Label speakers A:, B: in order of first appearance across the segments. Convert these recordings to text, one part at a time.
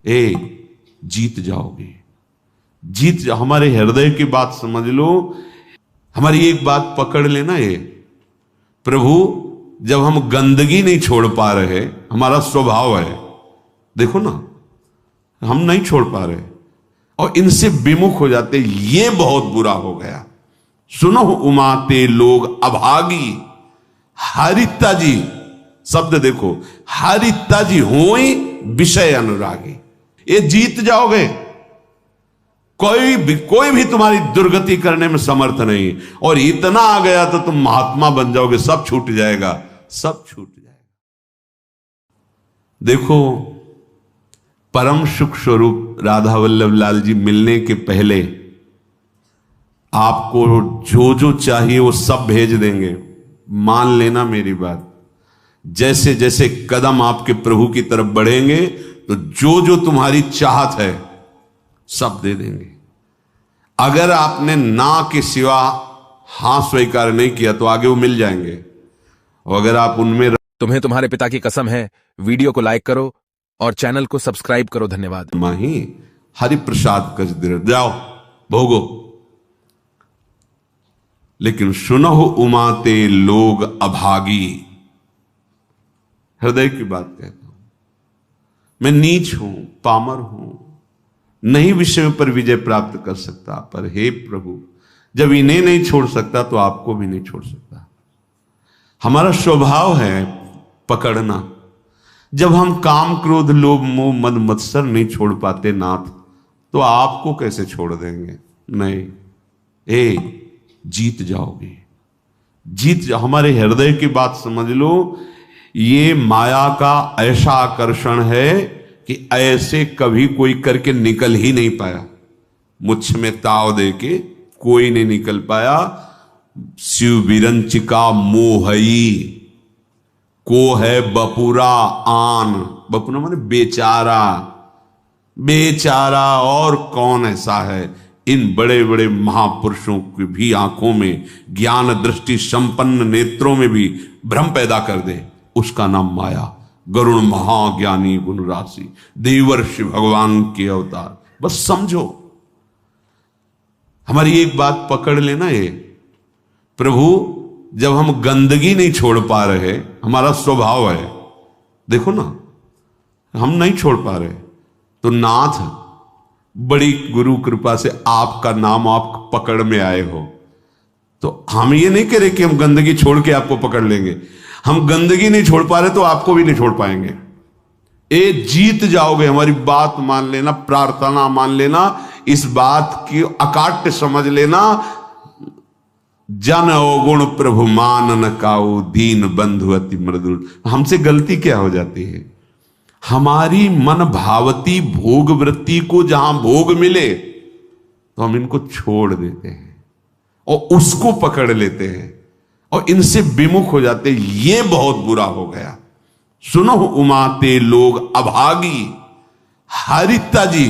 A: जीत जाओगे, जीत जाओ। हमारे हृदय की बात समझ लो, हमारी एक बात पकड़ लेना। ये प्रभु, जब हम गंदगी नहीं छोड़ पा रहे, हमारा स्वभाव है, देखो ना, हम नहीं छोड़ पा रहे और इनसे विमुख हो जाते, ये बहुत बुरा हो गया। सुनो उमाते लोग अभागी, हरिता जी शब्द देखो, हरिता जी होई विषय अनुरागी। ये जीत जाओगे, कोई भी तुम्हारी दुर्गति करने में समर्थ नहीं। और इतना आ गया तो तुम महात्मा बन जाओगे, सब छूट जाएगा, सब छूट जाएगा। देखो, परम सुख स्वरूप राधा वल्लभ लाल जी मिलने के पहले आपको जो जो चाहिए वो सब भेज देंगे। मान लेना मेरी बात। जैसे जैसे कदम आपके प्रभु की तरफ बढ़ेंगे तो जो जो तुम्हारी चाहत है सब दे देंगे। अगर आपने ना के सिवा हां स्वीकार नहीं किया तो आगे वो मिल जाएंगे। और अगर आप उनमें
B: तुम्हें तुम्हारे पिता की कसम है, वीडियो को लाइक करो और चैनल को सब्सक्राइब करो। धन्यवाद।
A: माही हरि प्रसाद कच दे, जाओ भोगो। लेकिन सुनो उमाते लोग अभागी, हृदय की बात कहता हूं, मैं नीच हूं, पामर हूं, नहीं विषयों पर विजय प्राप्त कर सकता, पर हे प्रभु, जब इन्हें नहीं छोड़ सकता तो आपको भी नहीं छोड़ सकता। हमारा स्वभाव है पकड़ना। जब हम काम क्रोध लोभ मोह मद मत्सर नहीं छोड़ पाते नाथ, तो आपको कैसे छोड़ देंगे? नहीं, जीत जाओगे, जीत जाओ। हमारे हृदय की बात समझ लो। ये माया का ऐसा आकर्षण है कि ऐसे कभी कोई करके निकल ही नहीं पाया। मुझ में ताव दे के कोई नहीं निकल पाया। शिव विरंचिका मोहई को है बपुरा आन, बपुरा माने बेचारा, बेचारा और कौन ऐसा है? इन बड़े बड़े महापुरुषों की भी आंखों में, ज्ञान दृष्टि संपन्न नेत्रों में भी भ्रम पैदा कर दे, उसका नाम माया। गरुण महाज्ञानी गुण राशि, देवर्षि भगवान के अवतार। बस समझो, हमारी एक बात पकड़ लेना। ये प्रभु, जब हम गंदगी नहीं छोड़ पा रहे, हमारा स्वभाव है, देखो ना, हम नहीं छोड़ पा रहे, तो नाथ बड़ी गुरु कृपा से आपका नाम आप पकड़ में आए हो। तो हम ये नहीं कह रहे कि हम गंदगी छोड़ के आपको पकड़ लेंगे। हम गंदगी नहीं छोड़ पा रहे तो आपको भी नहीं छोड़ पाएंगे। जीत जाओगे, हमारी बात मान लेना, प्रार्थना मान लेना, इस बात की अकाट्य समझ लेना। जन अवगुण प्रभु मान न काऊ, दीन बंधु अति मृदुल। हमसे गलती क्या हो जाती है? हमारी मन भावती भोग वृत्ति को जहां भोग मिले तो हम इनको छोड़ देते हैं और उसको पकड़ लेते हैं और इनसे विमुख हो जाते हैं। ये बहुत बुरा हो गया। सुनो उमाते लोग अभागी, हरिता जी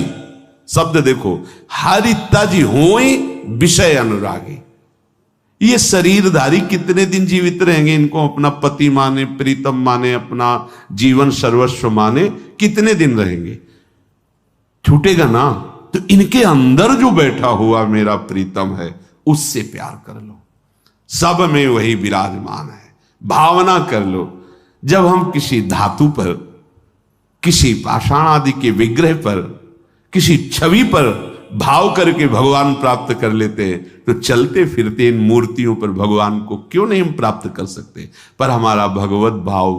A: शब्द देखो, हरिता जी होई विषय अनुरागी। ये शरीरधारी कितने दिन जीवित रहेंगे? इनको अपना पति माने, प्रीतम माने, अपना जीवन सर्वस्व माने, कितने दिन रहेंगे? छूटेगा ना। तो इनके अंदर जो बैठा हुआ मेरा प्रीतम है, उससे प्यार कर लो। सब में वही विराजमान है, भावना कर लो। जब हम किसी धातु पर, किसी पाषाण आदि के विग्रह पर, किसी छवि पर भाव करके भगवान प्राप्त कर लेते हैं, तो चलते फिरते इन मूर्तियों पर भगवान को क्यों नहीं हम प्राप्त कर सकते? पर हमारा भगवत भाव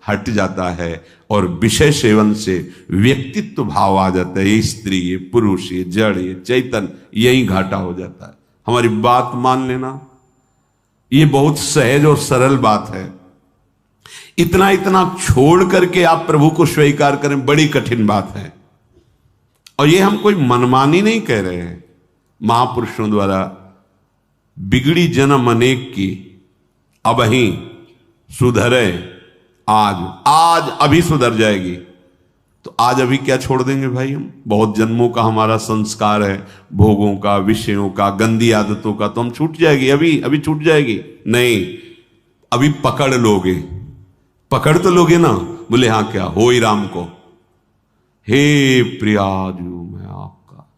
A: हट जाता है और विषय सेवन से व्यक्तित्व भाव आ जाता है। ये स्त्री, ये पुरुष, ये जड़, ये चैतन्य, यही घाटा हो जाता है। हमारी बात मान लेना। ये बहुत सहज और सरल बात है। इतना इतना छोड़ करके आप प्रभु को स्वीकार करें, बड़ी कठिन बात है। और ये हम कोई मनमानी नहीं कह रहे हैं। महापुरुषों द्वारा बिगड़ी जन्म अनेक की, अब ही सुधरे आज अभी सुधर जाएगी। तो आज अभी क्या छोड़ देंगे भाई? हम बहुत जन्मों का हमारा संस्कार है, भोगों का, विषयों का, गंदी आदतों का, तो हम छूट जाएगी, अभी छूट जाएगी। नहीं, अभी पकड़ लोगे, पकड़ तो लोगे ना। बोले हाँ, क्या हो ही राम को, हे प्रियाजू मैं आपका,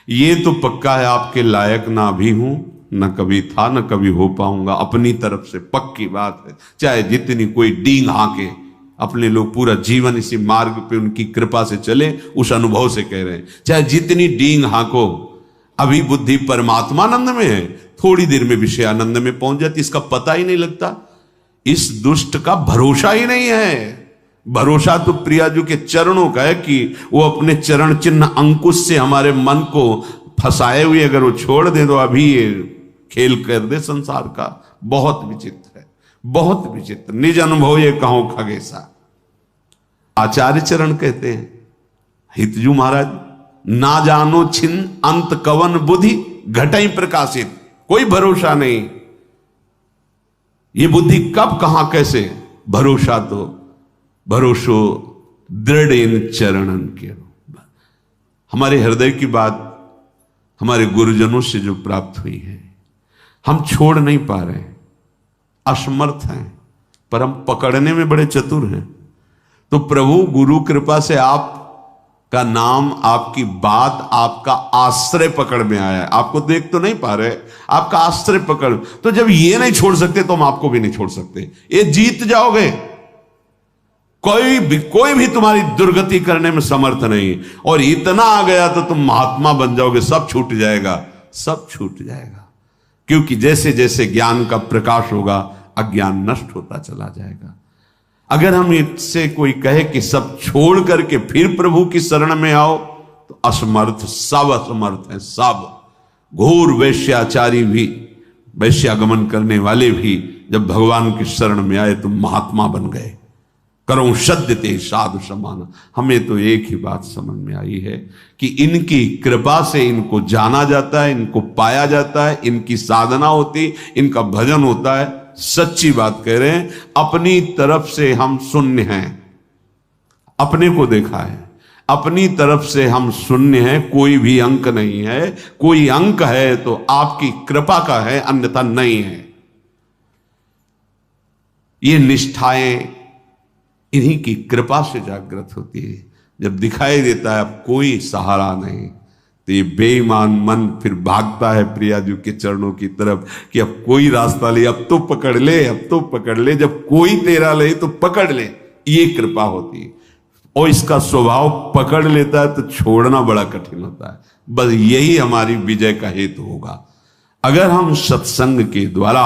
A: ये तो पक्का है आपके लायक ना भी हूं, न कभी था न कभी हो पाऊंगा। अपनी तरफ से पक्की बात है, चाहे जितनी कोई डींग हाके, अपने लोग पूरा जीवन इसी मार्ग पे उनकी कृपा से चले, उस अनुभव से कह रहे हैं, चाहे जितनी डींग हाको, अभी बुद्धि परमात्मानंद में है, थोड़ी देर में विषयानंद में पहुंच जाती, इसका पता ही नहीं लगता। इस दुष्ट का भरोसा ही नहीं है। भरोसा तो प्रियाजू के चरणों का है कि वो अपने चरण चिन्ह अंकुश से हमारे मन को फंसाए हुए अगर वो छोड़ दे तो अभी ये खेल कर दे संसार का। बहुत विचित्र है, बहुत विचित्र। निज अनुभव ये कहो खगेसा। आचार्य चरण कहते हैं, हितजू महाराज, ना जानो छिन अंत कवन बुद्धि घटई प्रकाशित। कोई भरोसा नहीं, ये बुद्धि कब कहां कैसे। भरोसा तो भरोसो दृढ़ इन चरणन के। हमारे हृदय की बात हमारे गुरुजनों से जो प्राप्त हुई है, हम छोड़ नहीं पा रहे, असमर्थ हैं, पर हम पकड़ने में बड़े चतुर हैं। तो प्रभु गुरु कृपा से आपका नाम, आपकी बात, आपका आश्रय पकड़ में आया है। आपको देख तो नहीं पा रहे, आपका आश्रय पकड़। तो जब ये नहीं छोड़ सकते तो हम आपको भी नहीं छोड़ सकते। ये जीत जाओगे, कोई भी तुम्हारी दुर्गति करने में समर्थ नहीं। और इतना आ गया तो तुम महात्मा बन जाओगे, सब छूट जाएगा, सब छूट जाएगा। क्योंकि जैसे जैसे ज्ञान का प्रकाश होगा, अज्ञान नष्ट होता चला जाएगा। अगर हम इससे कोई कहे कि सब छोड़ करके फिर प्रभु की शरण में आओ, तो असमर्थ, सब असमर्थ हैं, सब। घोर वैश्याचारी भी, वैश्यागमन करने वाले भी जब भगवान की शरण में आए तो महात्मा बन गए। करो सद्य ते साधु समाना। हमें तो एक ही बात समझ में आई है कि इनकी कृपा से इनको जाना जाता है, इनको पाया जाता है, इनकी साधना होती, इनका भजन होता है। सच्ची बात कह रहे हैं, अपनी तरफ से हम शून्य हैं। अपने को देखा है, अपनी तरफ से हम शून्य हैं, कोई भी अंक नहीं है। कोई अंक है तो आपकी कृपा का है, अन्यथा नहीं है। ये निष्ठाएं इन्हीं की कृपा से जागृत होती है। जब दिखाई देता है अब कोई सहारा नहीं, तो ये बेईमान मन फिर भागता है प्रियाजू के चरणों की तरफ कि अब कोई रास्ता ले, अब तो पकड़ ले, अब तो पकड़ ले। जब कोई तेरा ले तो पकड़ ले, ये कृपा होती है। और इसका स्वभाव पकड़ लेता है तो छोड़ना बड़ा कठिन होता है। बस यही हमारी विजय का हेतु होगा। अगर हम सत्संग के द्वारा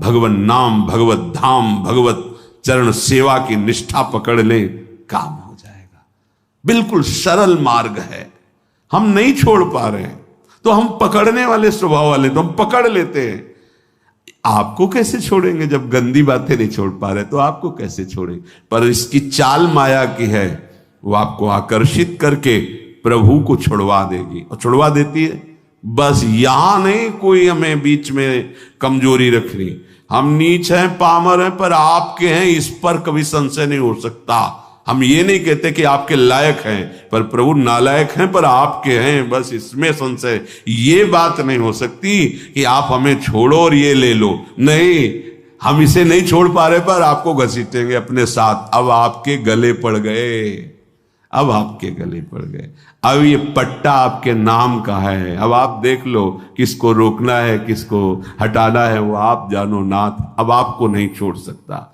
A: भगवत नाम, भगवत धाम, भगवत चरण सेवा की निष्ठा पकड़ ले, काम हो जाएगा। बिल्कुल सरल मार्ग है। हम नहीं छोड़ पा रहे हैं तो हम पकड़ने वाले स्वभाव वाले, तो हम पकड़ लेते हैं। आपको कैसे छोड़ेंगे जब गंदी बातें नहीं छोड़ पा रहे, तो आपको कैसे छोड़ेंगे। पर इसकी चाल माया की है, वो आपको आकर्षित करके प्रभु को छुड़वा देगी, और छुड़वा देती है। बस यहां नहीं कोई हमें बीच में कमजोरी रखनी। हम नीच हैं, पामर हैं, पर आपके हैं, इस पर कभी संशय नहीं हो सकता। हम ये नहीं कहते कि आपके लायक हैं, पर प्रभु नालायक हैं पर आपके हैं, बस इसमें संशय। ये बात नहीं हो सकती कि आप हमें छोड़ो और ये ले लो। नहीं, हम इसे नहीं छोड़ पा रहे पर आपको घसीटेंगे अपने साथ। अब आपके गले पड़ गए, अब आपके गले पड़ गए। अब ये पट्टा आपके नाम का है। अब आप देख लो किसको रोकना है, किसको हटाना है, वो आप जानो नाथ। अब आपको नहीं छोड़ सकता।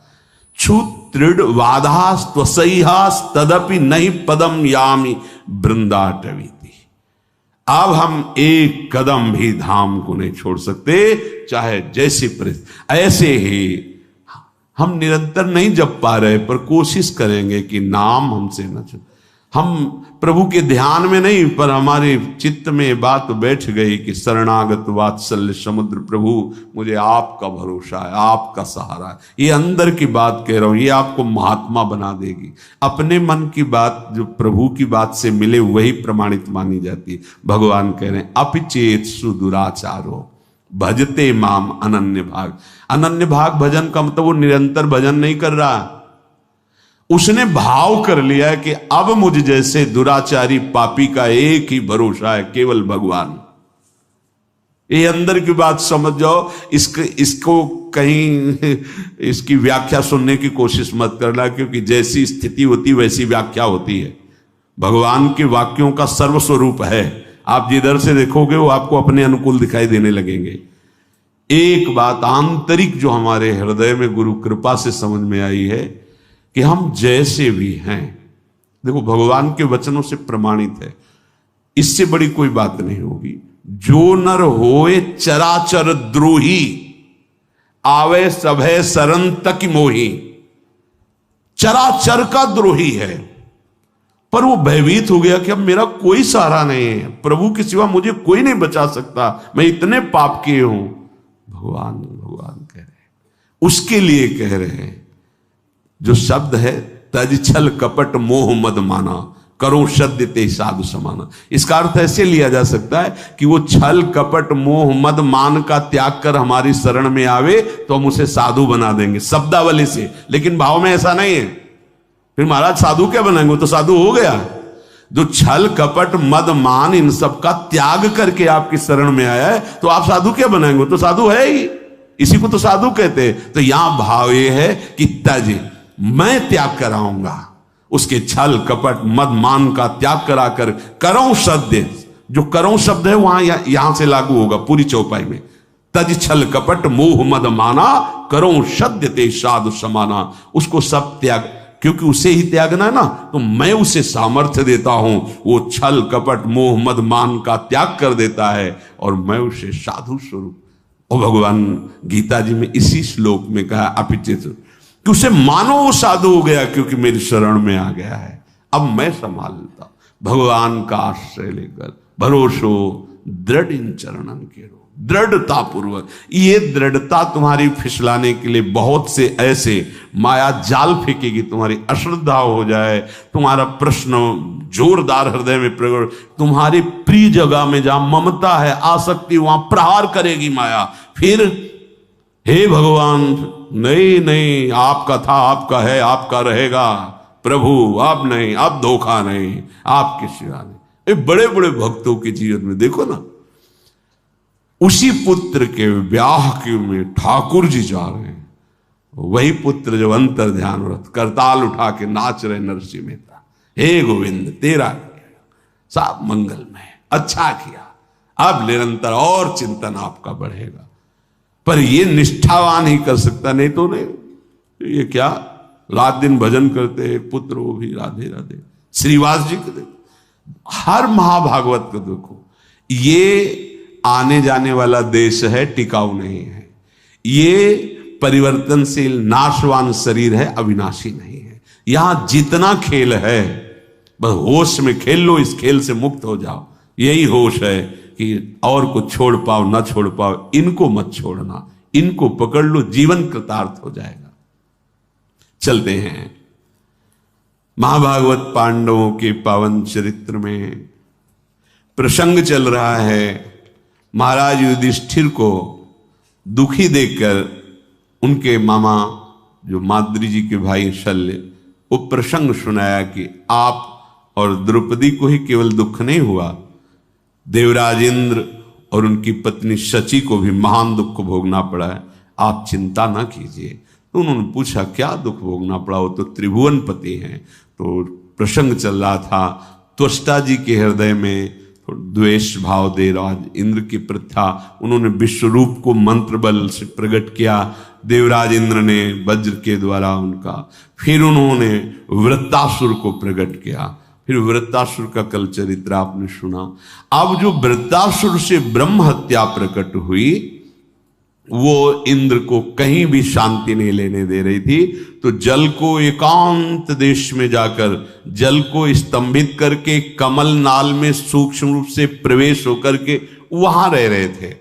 A: क्षुत्रिड वाधास त्वसैहास तदपि नहीं पदम यामी वृंदाटवीति। अब हम एक कदम भी धाम को नहीं छोड़ सकते, चाहे जैसी परिस्थिति। ऐसे ही हम निरंतर नहीं जप पा रहे, पर कोशिश करेंगे कि नाम हमसे न छूटे। हम प्रभु के ध्यान में नहीं, पर हमारे चित्त में बात बैठ गई कि शरणागत वात्सल्य समुद्र प्रभु, मुझे आपका भरोसा है, आपका सहारा है। ये अंदर की बात कह रहा हूं, ये आपको महात्मा बना देगी। अपने मन की बात जो प्रभु की बात से मिले वही प्रमाणित मानी जाती है। भगवान कह रहे हैं अपिचेत सुदुराचारो भजते माम अनन्य भाग। अनन्य भाग भजन का मतलब वो निरंतर भजन नहीं कर रहा, उसने भाव कर लिया है कि अब मुझ जैसे दुराचारी पापी का एक ही भरोसा है, केवल भगवान। ये अंदर की बात समझ जाओ। इसको कहीं इसकी व्याख्या सुनने की कोशिश मत करना, क्योंकि जैसी स्थिति होती वैसी व्याख्या होती है। भगवान के वाक्यों का सर्वस्वरूप है। आप जिधर से देखोगे वो आपको अपने अनुकूल दिखाई देने लगेंगे। एक बात आंतरिक जो हमारे हृदय में गुरु कृपा से समझ में आई है कि हम जैसे भी हैं, देखो भगवान के वचनों से प्रमाणित है, इससे बड़ी कोई बात नहीं होगी। जो नर होए चराचर द्रोही, आवे सभय शरण तक मोही। चराचर का द्रोही है, पर वो भयभीत हो गया कि अब मेरा कोई सहारा नहीं है, प्रभु के सिवा मुझे कोई नहीं बचा सकता, मैं इतने पाप किए हूं। भगवान भगवान कह रहे हैं, उसके लिए कह रहे हैं जो शब्द है, तज छल कपट मोह मद माना, करो सद्य ते साधु समाना। इसका अर्थ ऐसे लिया जा सकता है कि वो छल कपट मोह मद मान का त्याग कर हमारी शरण में आवे तो हम उसे साधु बना देंगे शब्दावली से, लेकिन भाव में ऐसा नहीं है। फिर महाराज साधु क्या बनाएंगे, वो तो साधु हो गया। जो छल कपट मद मान इन सब का त्याग करके आपकी शरण में आया है तो आप साधु क्या बनाएंगे, तो साधु है ही, इसी को तो साधु कहते हैं। तो यहां भाव ये है कि तज, मैं त्याग कराऊंगा, उसके छल कपट मद मान का त्याग कराकर करो सद्य। जो करो शब्द है वहां यहां से लागू होगा पूरी चौपाई में। तज छल कपट मोह मद माना, करो सद्य ते साधु समाना। उसको सब त्याग, क्योंकि उसे ही त्यागना है ना, तो मैं उसे सामर्थ्य देता हूं, वो छल कपट मोह मद मान का त्याग कर देता है और मैं उसे साधु स्वरूप। और भगवान गीता जी में इसी श्लोक में कहा अपिचित कि उसे मानो वो साधु हो गया क्योंकि मेरी शरण में आ गया है, अब मैं संभाल लेता हूं। भगवान का आश्रय लेकर भरोसो दृढ़ इन चरणन के रो, दृढ़ता पूर्वक। ये दृढ़ता तुम्हारी फिसलाने के लिए बहुत से ऐसे माया जाल फेंकेगी, तुम्हारी अश्रद्धा हो जाए, तुम्हारा प्रश्न जोरदार हृदय में प्रकट, तुम्हारी प्रिय जगह में जहां ममता है आसक्ति वहां प्रहार करेगी माया। फिर हे भगवान, नहीं नहीं, आपका था, आपका है, आपका रहेगा प्रभु, अब नहीं, अब धोखा नहीं, आपके सिवा नहीं। ये बड़े बड़े भक्तों के जीवन में देखो ना, उसी पुत्र के ब्याह के में ठाकुर जी जा रहे हैं, वही पुत्र जो अंतर ध्यान व्रत करताल उठा के नाच रहे नरसिंह मेहता, हे गोविंद तेरा सब मंगलमय, अच्छा किया, अब निरंतर और चिंतन आपका बढ़ेगा। पर ये निष्ठावान ही कर सकता, नहीं तो नहीं। ये क्या रात दिन भजन करते पुत्र, वो भी राधे राधे। श्रीवास जी को देखो, हर महाभागवत को देखो, ये आने जाने वाला देश है, टिकाऊ नहीं है। ये परिवर्तनशील नाशवान शरीर है, अविनाशी नहीं है। यहां जितना खेल है बस होश में खेल लो, इस खेल से मुक्त हो जाओ। यही होश है कि और को छोड़ पाओ ना छोड़ पाओ, इनको मत छोड़ना, इनको पकड़ लो, जीवन कृतार्थ हो जाएगा। चलते हैं महाभागवत पांडवों के पावन चरित्र में प्रसंग चल रहा है। महाराज युधिष्ठिर को दुखी देखकर उनके मामा जो माद्री जी के भाई शल्य, वो प्रसंग सुनाया कि आप और द्रौपदी को ही केवल दुख नहीं हुआ, देवराज इंद्र और उनकी पत्नी शची को भी महान दुख भोगना पड़ा है, आप चिंता ना कीजिए। तो उन्होंने पूछा क्या दुख भोगना पड़ा, वो तो त्रिभुवन पति हैं। तो प्रसंग चल रहा था, त्वष्टा जी के हृदय में द्वेष भाव देवराज इंद्र की प्रथा, उन्होंने विश्वरूप को मंत्र बल से प्रकट किया, देवराज इंद्र ने वज्र के द्वारा उनका, फिर उन्होंने वृत्तासुर को प्रकट किया, फिर वृत्तासुर का कल चरित्र आपने सुना। अब जो वृत्तासुर से ब्रह्म हत्या प्रकट हुई, वो इंद्र को कहीं भी शांति नहीं लेने दे रही थी। तो जल को एकांत देश में जाकर जल को स्तंभित करके कमल नाल में सूक्ष्म रूप से प्रवेश होकर के वहां रह रहे थे।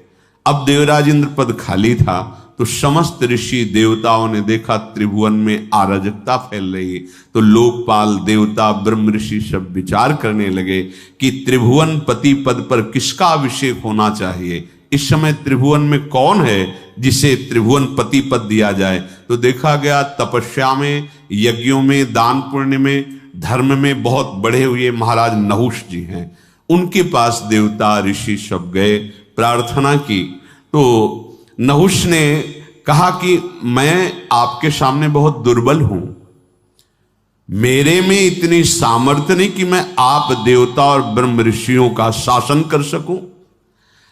A: अब देवराज इंद्र पद खाली था, तो समस्त ऋषि देवताओं ने देखा त्रिभुवन में अराजकता फैल रही। तो लोकपाल देवता ब्रह्म ऋषि सब विचार करने लगे कि त्रिभुवन पति पद पर किसका अभिषेक होना चाहिए। इस समय त्रिभुवन में कौन है जिसे त्रिभुवन पति पद दिया जाए। तो देखा गया तपस्या में, यज्ञों में, दान पुण्य में, धर्म में बहुत बढ़े हुए महाराज नहुष जी हैं। उनके पास देवता ऋषि सब गए, प्रार्थना की। तो नहुष ने कहा कि मैं आपके सामने बहुत दुर्बल हूं, मेरे में इतनी सामर्थ्य नहीं कि मैं आप देवता और ब्रह्म ऋषियों का शासन कर सकूं।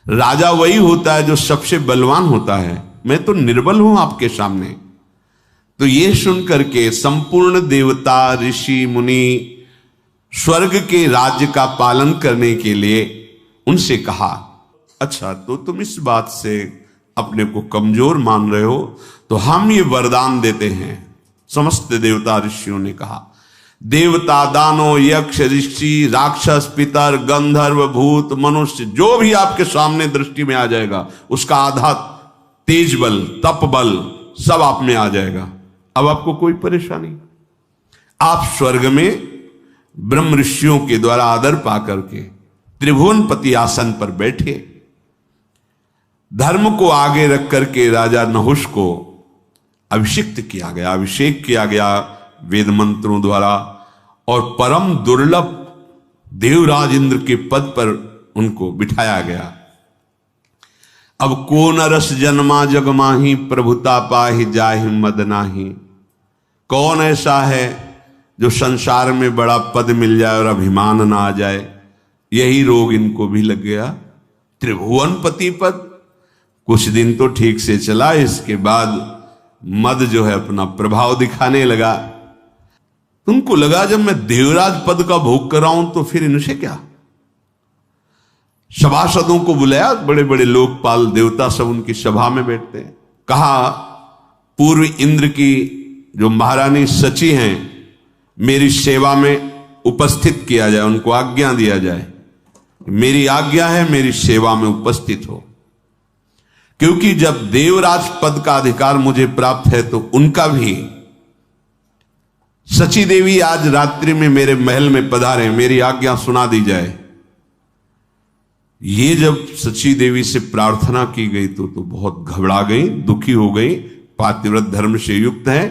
A: राजा वही होता है जो सबसे बलवान होता है, मैं तो निर्बल हूं आपके सामने। तो ये सुनकर के संपूर्ण देवता ऋषि मुनि स्वर्ग के राज्य का पालन करने के लिए उनसे कहा, अच्छा तो तुम इस बात से अपने को कमजोर मान रहे हो, तो हम ये वरदान देते हैं। समस्त देवता ऋषियों ने कहा, देवता दानो यक्ष ऋषि राक्षस पितर गंधर्व भूत मनुष्य जो भी आपके सामने दृष्टि में आ जाएगा, उसका आधा तेज बल तप बल सब आप में आ जाएगा। अब आपको कोई परेशानी, आप स्वर्ग में ब्रह्म ऋषियों के द्वारा आदर पाकर के त्रिभुवनपति आसन पर बैठे। धर्म को आगे रख करके राजा नहुष को अभिषिक्त किया गया, अभिषेक किया गया वेद मंत्रों द्वारा, और परम दुर्लभ देवराज इंद्र के पद पर उनको बिठाया गया। अब को नरस जन्मा जग माही प्रभुता पाहि जाहि मद नाही। कौन ऐसा है जो संसार में बड़ा पद मिल जाए और अभिमान ना आ जाए? यही रोग इनको भी लग गया। त्रिभुवनपति पद कुछ दिन तो ठीक से चला, इसके बाद मद जो है अपना प्रभाव दिखाने लगा। तुमको लगा जब मैं देवराज पद का भोग कर रहा हूं तो फिर इनसे क्या। सभासदों को बुलाया, बड़े बड़े लोकपाल देवता सब उनकी सभा में बैठते हैं। कहा पूर्व इंद्र की जो महारानी सची हैं मेरी सेवा में उपस्थित किया जाए, उनको आज्ञा दिया जाए। मेरी आज्ञा है मेरी सेवा में उपस्थित हो, क्योंकि जब देवराज पद का अधिकार मुझे प्राप्त है तो उनका भी। सची देवी आज रात्रि में मेरे महल में पधारे, मेरी आज्ञा सुना दी जाए। ये जब सची देवी से प्रार्थना की गई तो बहुत घबरा गई, दुखी हो गई। पातिव्रत धर्म से युक्त है,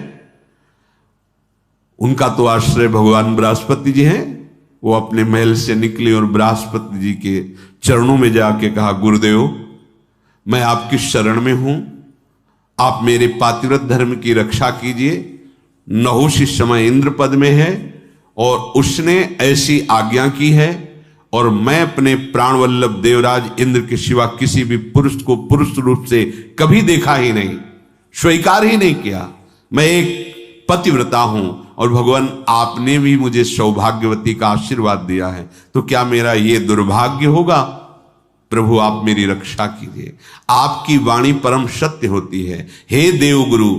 A: उनका तो आश्रय भगवान बृहस्पति जी हैं। वो अपने महल से निकले और बृहस्पति जी के चरणों में जाके कहा, गुरुदेव मैं आपकी शरण में हूं, आप मेरे पातिव्रत धर्म की रक्षा कीजिए। नहुष इस समय इंद्र पद में है और उसने ऐसी आज्ञा की है, और मैं अपने प्राण वल्लभ देवराज इंद्र के सिवा किसी भी पुरुष को पुरुष रूप से कभी देखा ही नहीं, स्वीकार ही नहीं किया। मैं एक पतिव्रता हूं और भगवान आपने भी मुझे सौभाग्यवती का आशीर्वाद दिया है, तो क्या मेरा ये दुर्भाग्य होगा? प्रभु आप मेरी रक्षा कीजिए। आपकी वाणी परम सत्य होती है। हे देवगुरु,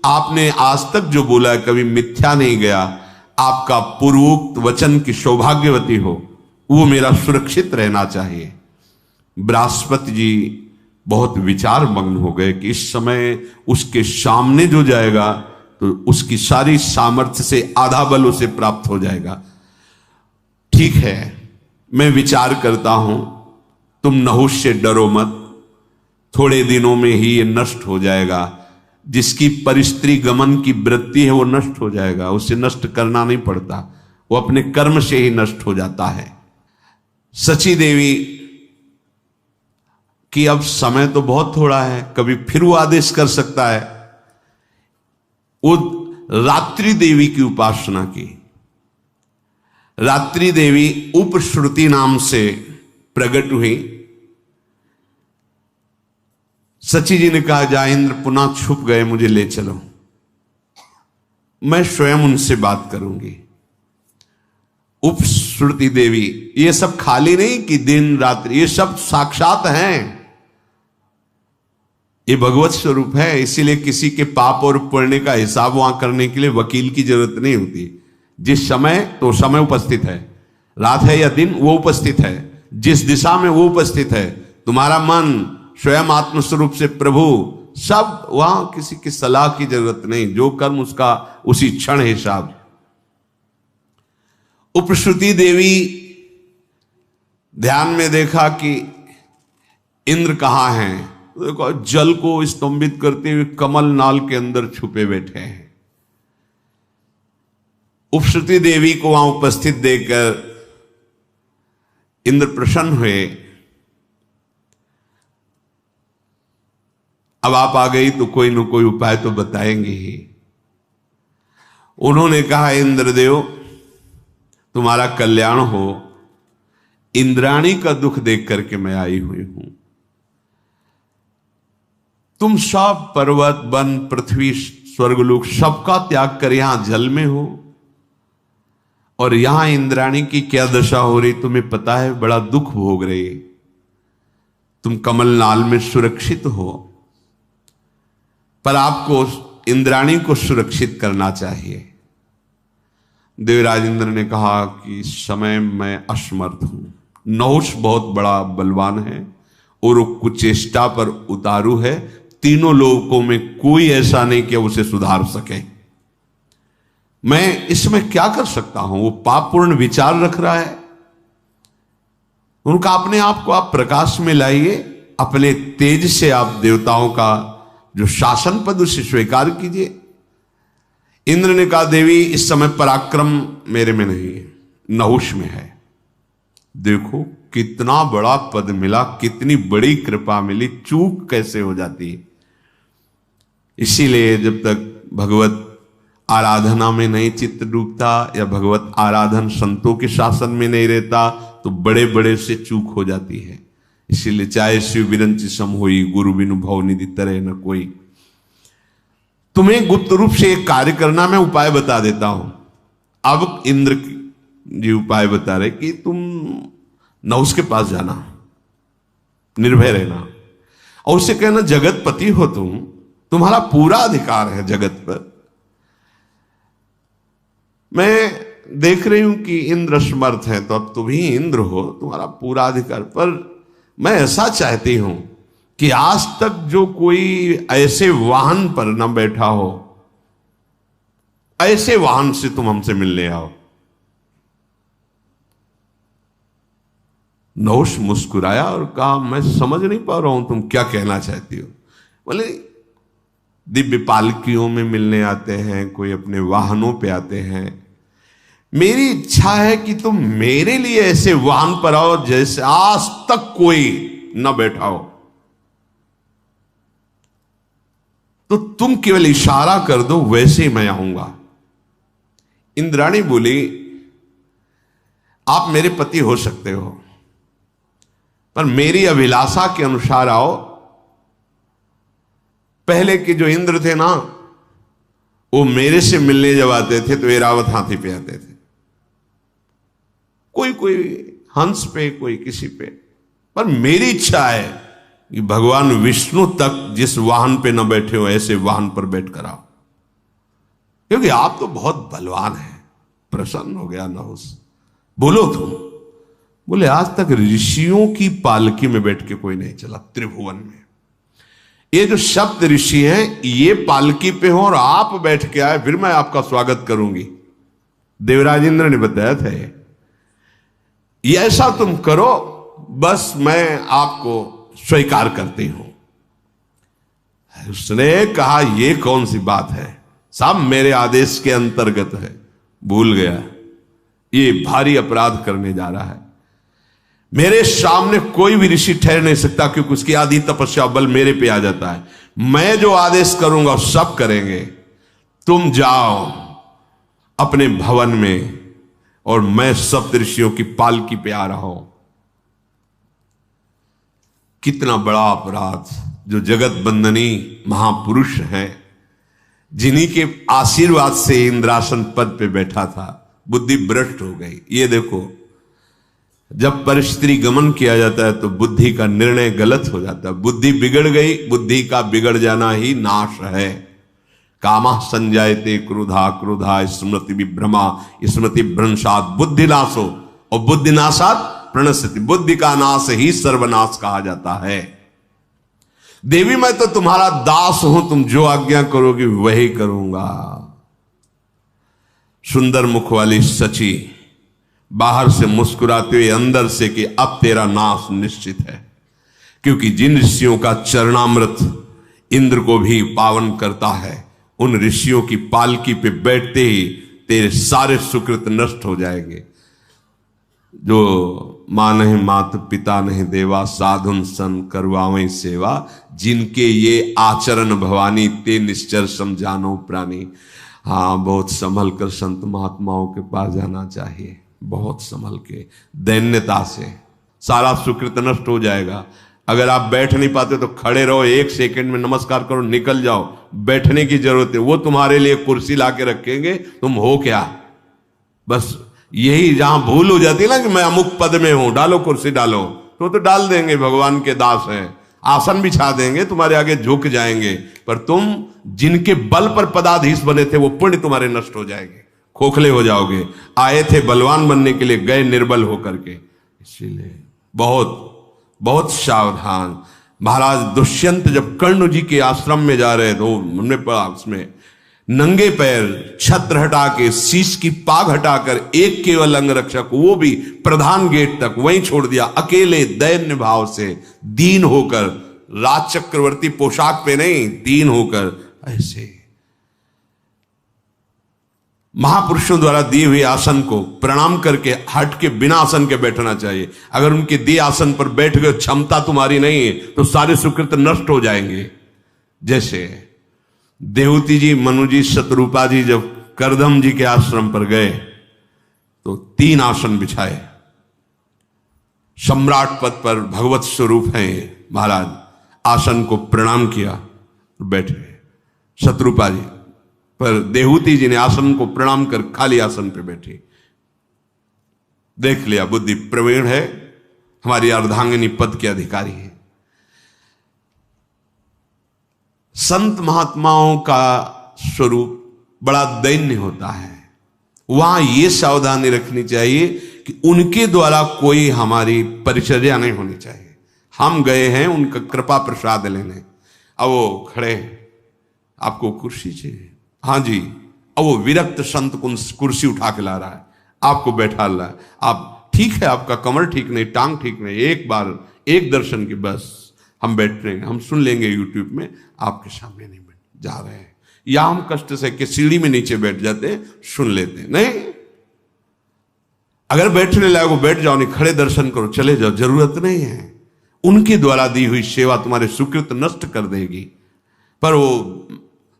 A: आपने आज तक जो बोला है कभी मिथ्या नहीं गया। आपका पूर्वोक्त वचन की सौभाग्यवती हो, वो मेरा सुरक्षित रहना चाहिए। बृहस्पति जी बहुत विचार मग्न हो गए कि इस समय उसके सामने जो जाएगा तो उसकी सारी सामर्थ्य से आधा बल उसे प्राप्त हो जाएगा। ठीक है, मैं विचार करता हूं, तुम नहुष से डरो मत, थोड़े दिनों में ही ये नष्ट हो जाएगा। जिसकी परिस्त्री गमन की वृत्ति है वो नष्ट हो जाएगा, उसे नष्ट करना नहीं पड़ता, वो अपने कर्म से ही नष्ट हो जाता है। सची देवी कि अब समय तो बहुत थोड़ा है, कभी फिर वो आदेश कर सकता है। वो रात्रि देवी की उपासना की। रात्रि देवी उपश्रुति नाम से प्रकट हुई। सची जी ने कहा, जा इंद्र पुनः छुप गए, मुझे ले चलो, मैं स्वयं उनसे बात करूंगी। उपश्रुति देवी, ये सब खाली नहीं कि दिन रात्रि, ये सब साक्षात हैं, ये भगवत स्वरूप है। इसीलिए किसी के पाप और पुण्य का हिसाब वहां करने के लिए वकील की जरूरत नहीं होती। जिस समय तो समय उपस्थित है, रात है या दिन वो उपस्थित है, जिस दिशा में वो उपस्थित है। तुम्हारा मन स्वयं आत्मस्वरूप से प्रभु, सब वहां किसी की सलाह की जरूरत नहीं, जो कर्म उसका उसी क्षण हिसाब। उपश्रुति देवी ध्यान में देखा कि इंद्र कहां हैं, देखो जल को स्तंभित करते हुए कमल नाल के अंदर छुपे बैठे हैं। उपश्रुति देवी को वहां उपस्थित देखकर इंद्र प्रसन्न हुए। अब आप आ गई तो कोई न कोई उपाय तो बताएंगे ही। उन्होंने कहा, इंद्रदेव तुम्हारा कल्याण हो, इंद्राणी का दुख देख करके मैं आई हुई हूं। तुम सब पर्वत वन पृथ्वी स्वर्गलोक सबका त्याग कर यहां जल में हो, और यहां इंद्राणी की क्या दशा हो रही तुम्हें पता है, बड़ा दुख भोग रही। तुम कमलनाल में सुरक्षित हो, पर आपको इंद्राणी को सुरक्षित करना चाहिए। देवराज इंद्र ने कहा कि इस समय मैं असमर्थ हूं। नहुष बहुत बड़ा बलवान है और वो कुचेष्टा पर उतारू है। तीनों लोगों में कोई ऐसा नहीं कि उसे सुधार सके। मैं इसमें क्या कर सकता हूं? वो पापपूर्ण विचार रख रहा है। उनका अपने आप को आप प्रकाश में लाइए, अपने तेज से आप देवताओं का जो शासन पद उसे स्वीकार कीजिए। इंद्र ने कहा, देवी इस समय पराक्रम मेरे में नहीं है, नहुष में है। देखो कितना बड़ा पद मिला, कितनी बड़ी कृपा मिली, चूक कैसे हो जाती है। इसीलिए जब तक भगवत आराधना में नहीं चित्त डूबता या भगवत आराधन संतों के शासन में नहीं रहता तो बड़े बड़े से चूक हो जाती है। इसीलिए चाहे शिव विरंची सम होई, गुरु बिनु भव निधि तरह न कोई। तुम्हें गुप्त रूप से एक कार्य करना, मैं उपाय बता देता हूं। अब इंद्र जी उपाय बता रहे कि तुम नहुष के पास जाना, निर्भय रहना, और उससे कहना जगतपति हो तुम, तुम्हारा पूरा अधिकार है जगत पर। मैं देख रही हूं कि इंद्र समर्थ है, तो अब तुम ही इंद्र हो, तुम्हारा पूरा अधिकार। पर मैं ऐसा चाहती हूं कि आज तक जो कोई ऐसे वाहन पर न बैठा हो, ऐसे वाहन से तुम हमसे मिलने आओ। नहुष मुस्कुराया और कहा, मैं समझ नहीं पा रहा हूं तुम क्या कहना चाहती हो। बोले, दिव्य पालकियों में मिलने आते हैं, कोई अपने वाहनों पे आते हैं। मेरी इच्छा है कि तुम मेरे लिए ऐसे वाहन पर आओ जैसे आज तक कोई न बैठा हो। तो तुम केवल इशारा कर दो, वैसे ही मैं आऊंगा। इंद्राणी बोली, आप मेरे पति हो सकते हो, पर मेरी अभिलाषा के अनुसार आओ। पहले के जो इंद्र थे ना, वो मेरे से मिलने जब आते थे तो ऐरावत हाथी पे आते थे, कोई कोई हंस पे, कोई किसी पे। पर मेरी इच्छा है कि भगवान विष्णु तक जिस वाहन पे न बैठे हो, ऐसे वाहन पर बैठ कर आओ, क्योंकि आप तो बहुत बलवान हैं। प्रसन्न हो गया नहुष। बोलो तुम। बोले, आज तक ऋषियों की पालकी में बैठ के कोई नहीं चला त्रिभुवन में। ये जो सप्त ऋषि हैं, ये पालकी पे हो और आप बैठ के आए, फिर मैं आपका स्वागत करूंगी। देवराज इंद्र ने बताया था ये ऐसा तुम करो, बस मैं आपको स्वीकार करती हूं। उसने कहा, यह कौन सी बात है, सब मेरे आदेश के अंतर्गत है। भूल गया, ये भारी अपराध करने जा रहा है। मेरे सामने कोई भी ऋषि ठहर नहीं सकता, क्योंकि उसकी आधी तपस्या बल मेरे पे आ जाता है। मैं जो आदेश करूंगा सब करेंगे। तुम जाओ अपने भवन में, और मैं सप्त ऋषियों की पालकी पे आ रहा हूं। कितना बड़ा अपराध। जो जगत बंदनी महापुरुष हैं, जिन्हीं के आशीर्वाद से इंद्रासन पद पे बैठा था, बुद्धि भ्रष्ट हो गई। ये देखो, जब परिस्थिति गमन किया जाता है तो बुद्धि का निर्णय गलत हो जाता है। बुद्धि बिगड़ गई, बुद्धि का बिगड़ जाना ही नाश है। कामः संजायते क्रोधा, क्रोधा स्मृति विभ्रमा, स्मृति भ्रंशात् बुद्धिनाशो, और बुद्धिनाशात् प्रणश्यति। बुद्धि का नाश ही सर्वनाश कहा जाता है। देवी, मैं तो तुम्हारा दास हूं, तुम जो आज्ञा करोगी वही करूंगा। सुंदर मुख वाली सची बाहर से मुस्कुराते हुए अंदर से कि अब तेरा नाश निश्चित है, क्योंकि जिन ऋषियों का चरणामृत इंद्र को भी पावन करता है, उन ऋषियों की पालकी पे बैठते ही तेरे सारे सुकृत नष्ट हो जाएंगे। जो मां नहीं मात पिता नहीं देवा, साधुन सन करवावें सेवा, जिनके ये आचरण भवानी ते निश्चर समझानो प्राणी। हाँ, बहुत संभल कर संत महात्माओं के पास जाना चाहिए, बहुत संभल के, दैन्यता से। सारा सुकृत नष्ट हो जाएगा। अगर आप बैठ नहीं पाते तो खड़े रहो, 1 सेकंड में नमस्कार करो, निकल जाओ। बैठने की जरूरत है, वो तुम्हारे लिए कुर्सी ला के रखेंगे, तुम हो क्या। बस यही जहां भूल हो जाती है ना कि मैं अमुक पद में हूं, डालो कुर्सी डालो, तो डाल देंगे, भगवान के दास हैं, आसन बिछा देंगे, तुम्हारे आगे झुक जाएंगे। पर तुम जिनके बल पर पदाधीश बने थे वो पुण्य तुम्हारे नष्ट हो जाएंगे, खोखले हो जाओगे। आए थे बलवान बनने के लिए, गए निर्बल होकर के। इसीलिए बहुत बहुत सावधान। महाराज दुष्यंत जब कर्ण जी के आश्रम में जा रहे तो हमने पढ़ा, उसमें नंगे पैर छत्र हटा के, शीश की पाग हटाकर, एक केवल अंगरक्षक, वो भी प्रधान गेट तक वहीं छोड़ दिया, अकेले दैन्य भाव से, दीन होकर, राज चक्रवर्ती पोशाक पे नहीं, दीन होकर ऐसे। महापुरुषों द्वारा दिए हुए आसन को प्रणाम करके हट के बिना आसन के बैठना चाहिए। अगर उनके दिए आसन पर बैठ गए, क्षमता तुम्हारी नहीं है, तो सारे सुकृत नष्ट हो जाएंगे। जैसे देवती जी, मनु जी, शतरूपा जी जब करदम जी के आश्रम पर गए तो 3 आसन बिछाए। सम्राट पद पर भगवत स्वरूप हैं महाराज, आसन को प्रणाम किया, बैठे। शतरूपा जी पर देहूति जी ने आसन को प्रणाम कर खाली आसन पे बैठी। देख लिया बुद्धि प्रवीण है, हमारी अर्धांगिनी पद के अधिकारी है। संत महात्माओं का स्वरूप बड़ा दैन्य होता है। वहां यह सावधानी रखनी चाहिए कि उनके द्वारा कोई हमारी परिचर्या नहीं होनी चाहिए। हम गए हैं उनका कृपा प्रसाद लेने, अब वो खड़े, आपको कुर्सी चाहिए, हाँ जी, अब वो विरक्त संत कुर्सी उठा के ला रहा है, आपको बैठा रहा है। आप ठीक है, आपका कमर ठीक नहीं, टांग ठीक नहीं, एक बार एक दर्शन की बस हम बैठ रहे हैं, हम सुन लेंगे यूट्यूब में, आपके सामने नहीं बैठ जा रहे हैं। या हम कष्ट से कि सीढ़ी में नीचे बैठ जाते हैं, सुन लेते हैं। नहीं, अगर बैठने लायक हो बैठ जाओ, नहीं खड़े दर्शन करो, चले जाओ, जरूरत नहीं है। उनके द्वारा दी हुई सेवा तुम्हारे सुकृत नष्ट कर देगी। पर वो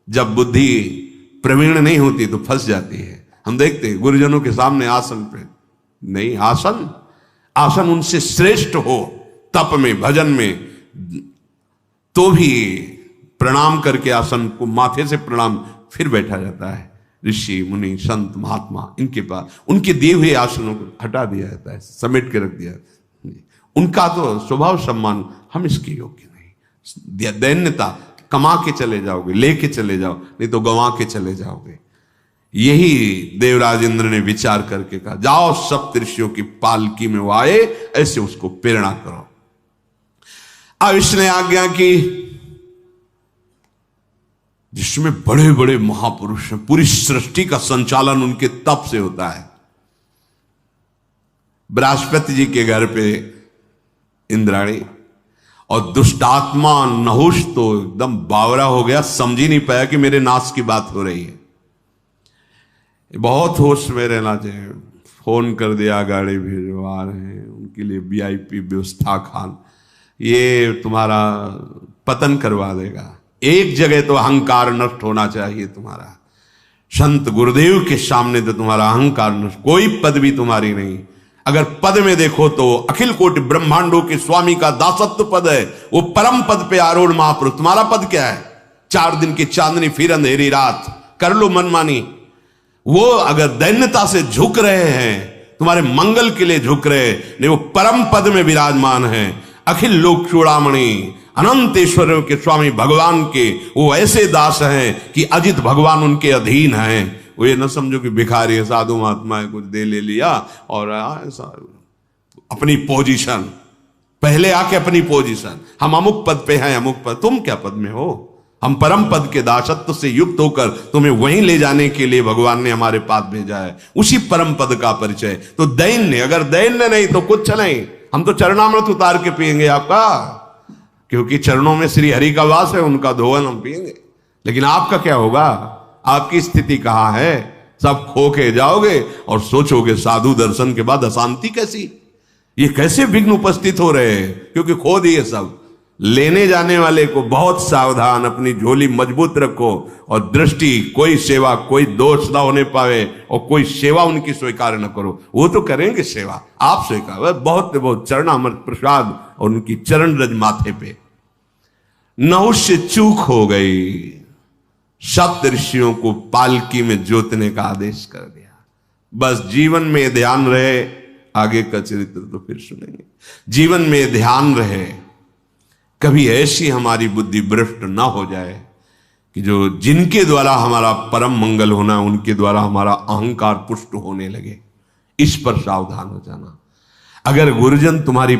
A: जब बुद्धि प्रवीण नहीं होती तो फंस जाती है। हम देखते हैं गुरुजनों के सामने आसन पे नहीं, आसन उनसे श्रेष्ठ हो, तप में भजन में, तो भी प्रणाम करके आसन को माथे से प्रणाम फिर बैठा जाता है। ऋषि मुनि संत महात्मा, इनके पास उनके दिए हुए आसनों को हटा दिया जाता है, समेट के रख दिया जाता है। उनका तो स्वभाव सम्मान, हम इसके योग्य नहीं। दैन्यता, कमा के चले जाओगे, लेके चले जाओ, नहीं तो गंवा के चले जाओगे। यही देवराज इंद्र ने विचार करके कहा, जाओ सप्तऋषियों की पालकी में वो आए, ऐसे उसको प्रेरणा करो। अब इसने आज्ञा की, जिसमें बड़े बड़े महापुरुष हैं, पूरी सृष्टि का संचालन उनके तप से होता है। बृहस्पति जी के घर पे इंद्राणी, और दुष्टात्मा नहुष तो एकदम बावरा हो गया, समझ ही नहीं पाया कि मेरे नाश की बात हो रही है। बहुत होश में रहना चाहिए। फोन कर दिया, गाड़ी भिजवा रहे हैं, उनके लिए VIP व्यवस्था, खान, ये तुम्हारा पतन करवा देगा। एक जगह तो अहंकार नष्ट होना चाहिए तुम्हारा। संत गुरुदेव के सामने तो तुम्हारा अहंकार नष्ट, कोई पदवी तुम्हारी नहीं। अगर पद में देखो तो अखिल कोटि ब्रह्मांडों के स्वामी का दासत्व पद है, वो परम पद पे आरूढ़ महापुरुष। तुम्हारा पद क्या है? 4 दिन की चांदनी फिर अंधेरी रात, कर लो मनमानी। वो अगर दैन्यता से झुक रहे हैं, तुम्हारे मंगल के लिए झुक रहे नहीं, वो परम पद में विराजमान है। अखिल लोक चूड़ामणि अनंत ऐश्वर्यों के स्वामी भगवान के वो ऐसे दास हैं कि अजित भगवान उनके अधीन हैं। वो ये न समझो कि भिखारी है, साधु महात्मा है, कुछ दे ले लिया और अपनी पोजीशन, पहले आके अपनी पोजीशन, हम अमुक पद पे हैं, अमुक पद। तुम क्या पद में हो? हम परम पद के दासत्व से युक्त होकर तुम्हें वहीं ले जाने के लिए भगवान ने हमारे पास भेजा है, उसी परम पद का परिचय। तो दैन्य, अगर दैन्य नहीं तो कुछ नहीं। हम तो चरणामृत उतार के पिएंगे आपका, क्योंकि चरणों में श्री हरि का वास है, उनका धोवन हम पिएंगे। लेकिन आपका क्या होगा? आपकी स्थिति कहां है? सब खो के जाओगे और सोचोगे साधु दर्शन के बाद अशांति कैसी, ये कैसे विघ्न उपस्थित हो रहे हैं, क्योंकि खो दिए सब। लेने जाने वाले को बहुत सावधान, अपनी झोली मजबूत रखो और दृष्टि, कोई सेवा, कोई दोष ना होने पावे और कोई सेवा उनकी स्वीकार न करो। वो तो करेंगे सेवा, आप स्वीकार, बहुत बहुत चरणामृत प्रसाद और उनकी चरण रज माथे पे। नहुष से चूक हो गई, सप्त ऋषियों को पालकी में जोतने का आदेश कर दिया। बस जीवन में ध्यान रहे, आगे का चरित्र तो फिर सुनेंगे। जीवन में ध्यान रहे, कभी ऐसी हमारी बुद्धि भ्रष्ट ना हो जाए कि जो जिनके द्वारा हमारा परम मंगल होना, उनके द्वारा हमारा अहंकार पुष्ट होने लगे। इस पर सावधान हो जाना। अगर गुरुजन तुम्हारी